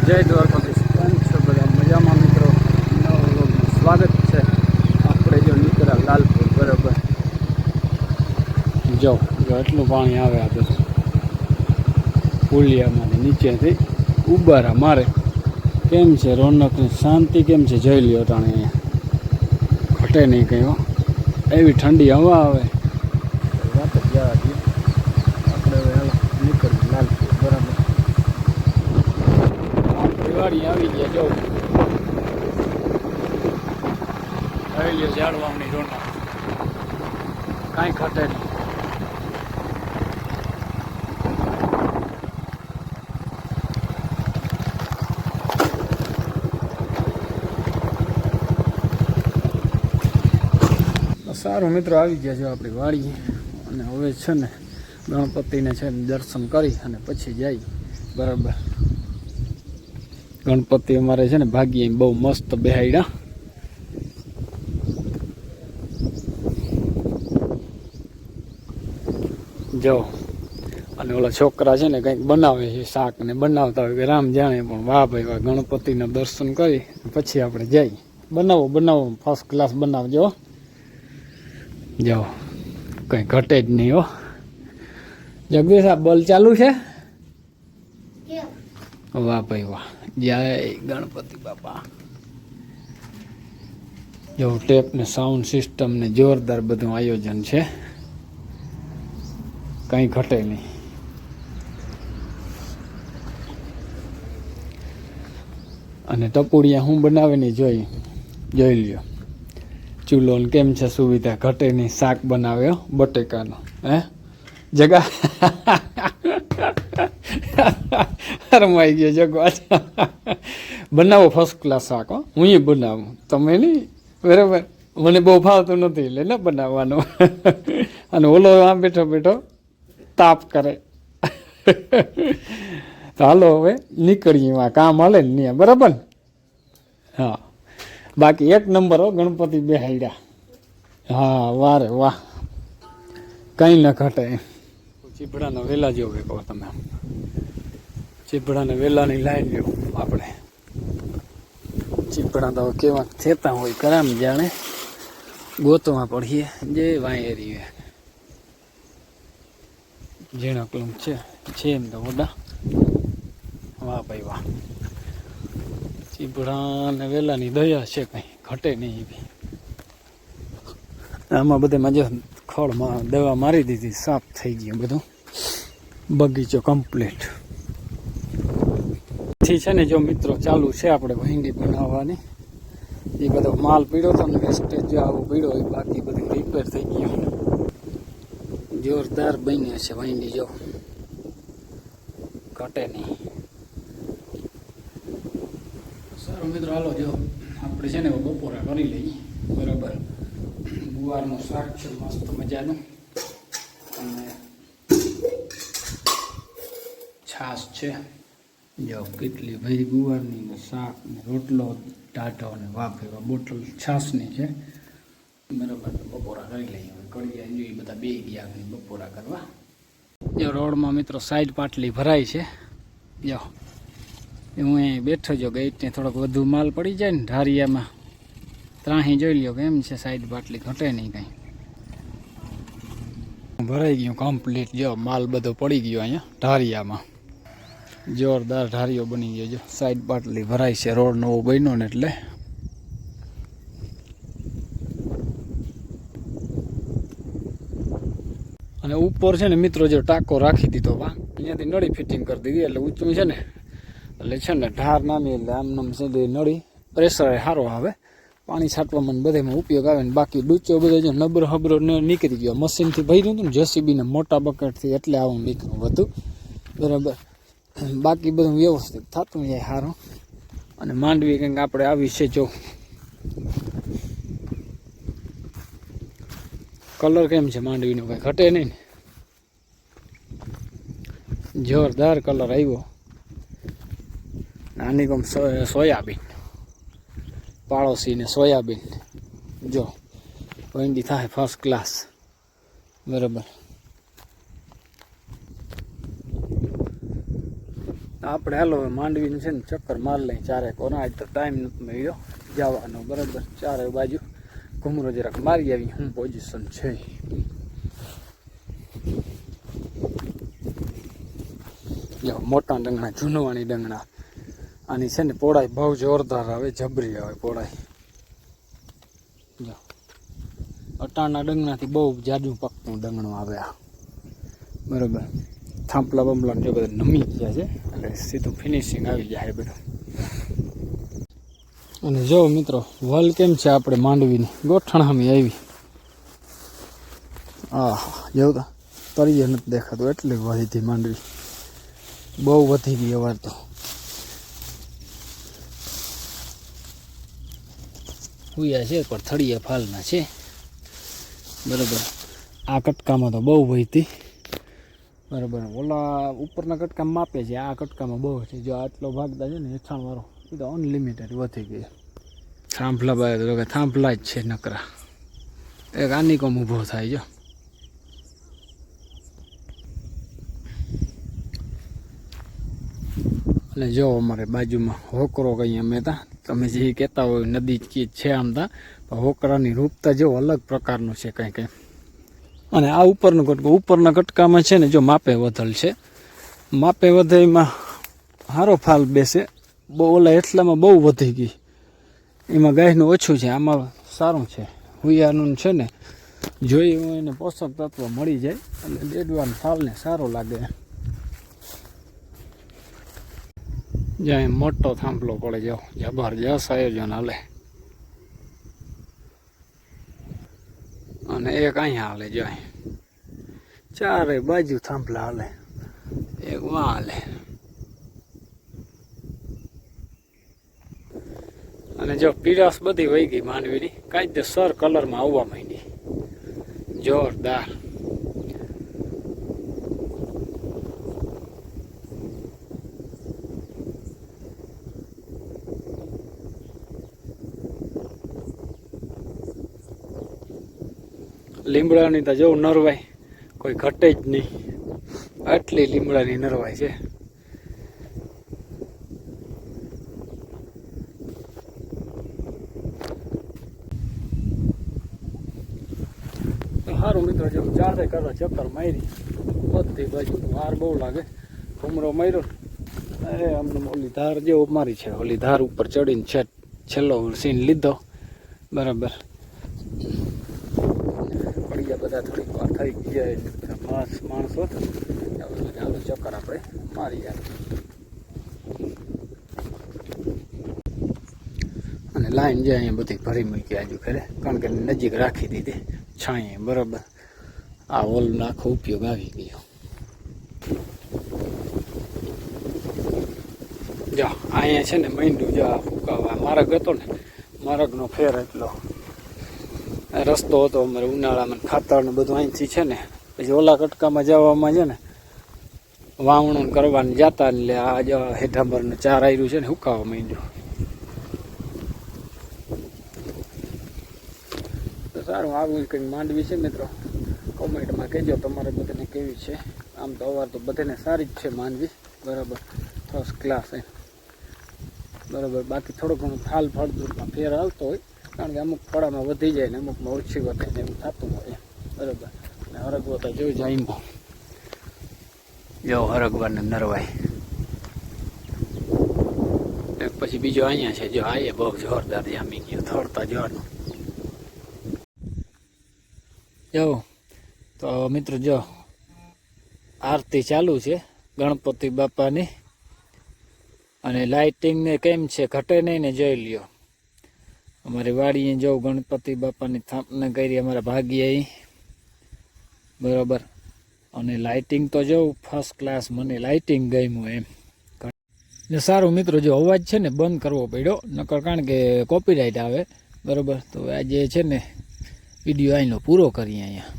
જય દ્વારકાધીશ, કેમ છો બધા? મજામાં મિત્રો? નવા વ્લોગમાં સ્વાગત છે. આપણે જો નીકળ્યા લાલપુર, બરાબર. જો એટલું પાણી આવે આ બધું પુલિયામાંથી નીચેથી ઉબારા મારે. કેમ છે રોનકની શાંતિ? કેમ છે જોઈ લ્યો. તાણે અહીંયા ઘટે નહીં કંઈ, એવી ઠંડી હવા આવે. વાત જ જવા દઈએ. આપણે હવે નીકળીએ લાલપુર, બરાબર. વાડી આવી ગયા. જો આવી લ્યો ઝાડવાની રોનક, કાંઈ ઘટે નહીં. સારું મિત્રો, આવી ગયા જો આપણી વાડી. અને હવે છે ને ગણપતિને છે ને દર્શન કરી અને પછી જાય, બરાબર. ગણપતિ અમારે છે ને ભાગ્ય બહુ મસ્ત બેહાડ્યા. જો અને ઓલા છોકરા છે ને કંઈક બનાવે છે, શાક ને બનાવતા હોય કે રામ જાણે. પણ વાહ ભાઈ વાહ, ગણપતિના દર્શન કરી પછી આપણે જઈએ. બનાવો ફર્સ્ટ ક્લાસ બનાવજો. જાઓ, કંઈ ઘટે જ નહીં હો. જગદીશ, આ બલ ચાલુ છે? વાહ ભાઈ વાહ, જય ગણપતિ બાપા. જો ટેપ ને સાઉન્ડ સિસ્ટમ ને જોરદાર બધું આયોજન છે, કંઈ ઘટે નહીં. અને ટપુડિયા હું બનાવે નહીં જોઈ લ્યો. ચૂલો ને કેમ છે સુવિધા, ઘટે નહીં. શાક બનાવ્યો બટેકાનો, હે જગા રમાઈ ગયો જગો. બનાવો ફર્સ્ટ ક્લાસ શાક, હો. હું એ બનાવું, તમે નહીં, બરાબર. મને બહુ ફાવતું નથી એટલે ન બનાવવાનું. અને ઓલો આમ બેઠો તાપ કરે. તો હાલો હવે નીકળીએ, એમાં કામ હાલે ને ત્યાં, બરાબર. હા, બાકી એક નંબર હો, ગણપતિ બેહાડ્યા. હા, વારે વાહ, કંઈ ન ઘટે. ચીભડાના વેલા જેવો કહો તમે. ચીભડાના વેલાની લાઈન લ્યો આપણે. ચીભડા તો કેવા થતા હોય કરામ જાણે. ગોતમાં પડીએ જે વાંયરી ઝીણા ક્લમ છે એમ તો ઓડા. વાહ ભાઈ વાહ, ચીભડા ને વેલાની દયા છે, કંઈ ઘટે નહીં એવી. આમાં બધામાં જો ખળમાં દવા મારી દીધી, સાફ થઈ ગયું બધું. બગીચો કમ્પ્લીટ થી છે ને. જો મિત્રો ચાલુ છે આપણે ભીંડી બનાવવાની. એ બધો માલ પીડ્યો હતો ને, વેસ્ટેજ જો આવું પીડ્યો હોય, બાકી બધું રિપેર થઈ ગયું. જોરદાર બન્યા છે ભીંડી, જો ઘટે નહીં. સારું મિત્રો, હાલો જો આપણે છે ને બપોરા કરી લઈએ, બરાબર. ગુવારનું શાક છે મસ્ત મજાનું, અને છાશ છે. જો કેટલી ભાઈ ગુવારની ને શાક ને રોટલો ટાઢો ને વાફેવા બોટલ છાશની છે, બરાબર. બપોરા કરી લઈએ. કરી જાય એ બધા બે ગયા બપોરા કરવા. જો રોડમાં મિત્રો સાઈડ પાટલી ભરાય છે. જો હું અહીં બેઠો જો, ગેટને થોડોક વધુ માલ પડી જાય ને ઢારિયામાં, ત્રાહી જોઈ લ્યો કેમ છે સાઈડ પાટલી, ઘટે નહીં કંઈ. ભરાઈ ગયું કમ્પ્લીટ. જો માલ બધો પડી ગયો અહીંયા ઢારિયામાં. જોરદાર ઢારિયો બની ગયો. જો સાઈડ પાટલી ભરાય છે, રોડ નવો બન્યો ને એટલે. અને ઉપર છે ને મિત્રો જો ટાંકો રાખી દીધો, અહીંયાથી નળી ફિટિંગ કરી દીધી, એટલે ઊંચું છે ને, એટલે છે ને ઢાર નામી, એટલે આમ છે નળી પ્રેશર સારો આવે, પાણી છાંટવામાં બધામાં ઉપયોગ આવે ને. બાકી ડૂચો બધો જો નબરો હબરો નીકળી ગયો, મશીનથી ભર્યું હતું ને જેસીબીને મોટા બકેટથી, એટલે આવું નીકળ્યું બધું, બરાબર. બાકી બધું વ્યવસ્થિત થતું જાય સારું. અને માંડવી કંઈક આપણે આવી છે, જો કલર કેમ છે માંડવીનો, કંઈ ઘટે નહીં ને. જોરદાર કલર આવ્યો. આની કમ સોયાબીન, પાડોશી ને સોયાબીન. જો ભીંડી થાય ફર્સ્ટ ક્લાસ, બરાબર. આપણે હાલો માંડવીને છે ને ચક્કર માર લઈ ચારે કોના. આજ તો ટાઈમ નથી મળ્યો જવાનો. બરાબર, ચારે બાજુ ઘૂમરો જરાક મારી આવી શું પોઝિશન છે. મોટા ડંગણા, જૂનવાણી ડંગણા. આની છે ને પોળાઈ બહુ જોરદાર આવે, જબરી આવે પોળાઈ. જો અટાણા ડંગણાથી બહુ જાજુ પકનું ડંગણું આવે આ. બરાબર, થાંપલા બમલા જો બધા નમી ગયા છે એટલે સીધું ફિનિશિંગ આવી જાય બધું. અને જો મિત્રો વલ કેમ છે આપણે માંડવીની ગોઠણામી આવી. જેવું તો તરીએ નથી દેખાતું એટલી વધી હતી માંડવી, બહુ વધી ગઈ અવાર તો. હુયા છે પણ થળિયા ફાલના છે. બરાબર, આ કટકામાં તો બહુ વહી હતી. બરાબર, ઓલા ઉપરના કટકામાં માપે છે, આ કટકામાં બહુ છે. જો આટલો ભાગતા છે ને હેઠાણવાળો એ તો અનલિમિટેડ વધી ગઈ. થાંભલા બાય તો થાંભલા જ છે નકરા. એક આની કોમ ઊભો થાય. જો અને જો અમારે બાજુમાં હોકરો કહીએ અમે તા, તમે જે કહેતા હોય નદી છે આમ તા, પણ હોકરાની રૂપતા જો અલગ પ્રકારનું છે કંઈ કંઈ. અને આ ઉપરનો કટકો, ઉપરના કટકામાં છે ને જો માપે વધલ છે. માપે વધે એમાં સારો ફાલ બેસે. બહુ ઓલા એટલામાં બહુ વધી ગઈ, એમાં ગાયનું ઓછું છે, આમાં સારું છે. હુયાનું છે ને જોઈ એને પોષક તત્વ મળી જાય અને દેડવાન ફાલને સારો લાગે. જ્યાં મોટો થાંભલો પડે જાઓ, જબરજસ્ત આયોજન હાલે. અને એક અહીંયા હાલે, જાય ચારે બાજુ થાંભલા હાલે, એક વાં હાલે. અને જો પીરાસ બધી વહી ગઈ માંડવીની, કાયદેસર કલરમાં આવવા માંડી, જોરદાર. લીમડાની તો જવું નરવાય કોઈ ઘટે જ નહીં, આટલી લીમડાની નરવાય છે. સારું મિત્રો, જો ચારે કરવા ચક્કર મારી બધી બાજુ વાર બહુ લાગે. ઘૂમરો માર્યો એ અમને ઓલી ધાર જેવો મારી છે, ઓલી ધાર ઉપર ચડીને છેલ્લો સીન લીધો. બરાબર, પડિયા બધા થોડીક વાર થઈ ગયા માણસો, ચાલો ચક્કર આપણે મારી જાય. અને લાઈન જે અહીંયા બધી ભરી મૂકી આજુ ઘરે, કારણ કે નજીક રાખી દીધી છાંયે. બરાબર, આ હોલનો આખો ઉપયોગ આવી ગયો. જો અહીંયા છે ને માંડ્યું, જો આ ફૂંકાવા માર્ગ હતો ને, માર્ગનો ફેર એટલો રસ્તો હતો અમારે ઉનાળામાં. ખાતર ને બધું અહીંથી છે ને, પછી ઓલા કટકામાં જવામાં છે ને વાવણું કરવાનું જતા, એટલે આ જો હેઠાંબરનું ચાર આયરું છે ને હુકાવા માંડ્યું. તો સારું, આવું કંઈક માંડવી છે મિત્રો. કોમેન્ટમાં કહેજો તમારે બધાને કેવી છે. આમ તો અવાર તો બધાને સારી જ છે માંડવી. બરાબર, ફર્સ્ટ ક્લાસ એમ. બરાબર, બાકી થોડું ઘણું ફાલ ફળદ્રુપમાં ફેર આવતો હોય, કારણ કે અમુક ફળામાં વધી જાય ને અમુકમાં ઓછી વધે ને એવું થતું હોય. બરાબર, અને હરગવો તો જોઈ જાય જો હરગવાને નરવાય. એક પછી બીજો અહીંયા છે, જો આ બહુ જોરદાર જામી ગયો થોડતા જોવાનું. જો તો મિત્રો, જો આરતી ચાલુ છે ગણપતિ બાપાની, અને લાઇટિંગ ને કેમ છે ઘટે નહીં ને, જોઈ લ્યો. અમારી વાડીએ જો ગણપતિ બાપાની સ્થાપના કરી અમારા ભાગ્યે. બરાબર, અને લાઇટિંગ તો જો ફર્સ્ટ ક્લાસ, મને લાઇટિંગ ગમ્યું એમ. ને સારું મિત્રો, જો અવાજ છે ને બંધ કરવો પડ્યો, નકર કારણ કે કોપીરાઇટ આવે. બરાબર, તો આજે છે ને વિડીયો અહીંનો પૂરો કરીએ અહીંયા.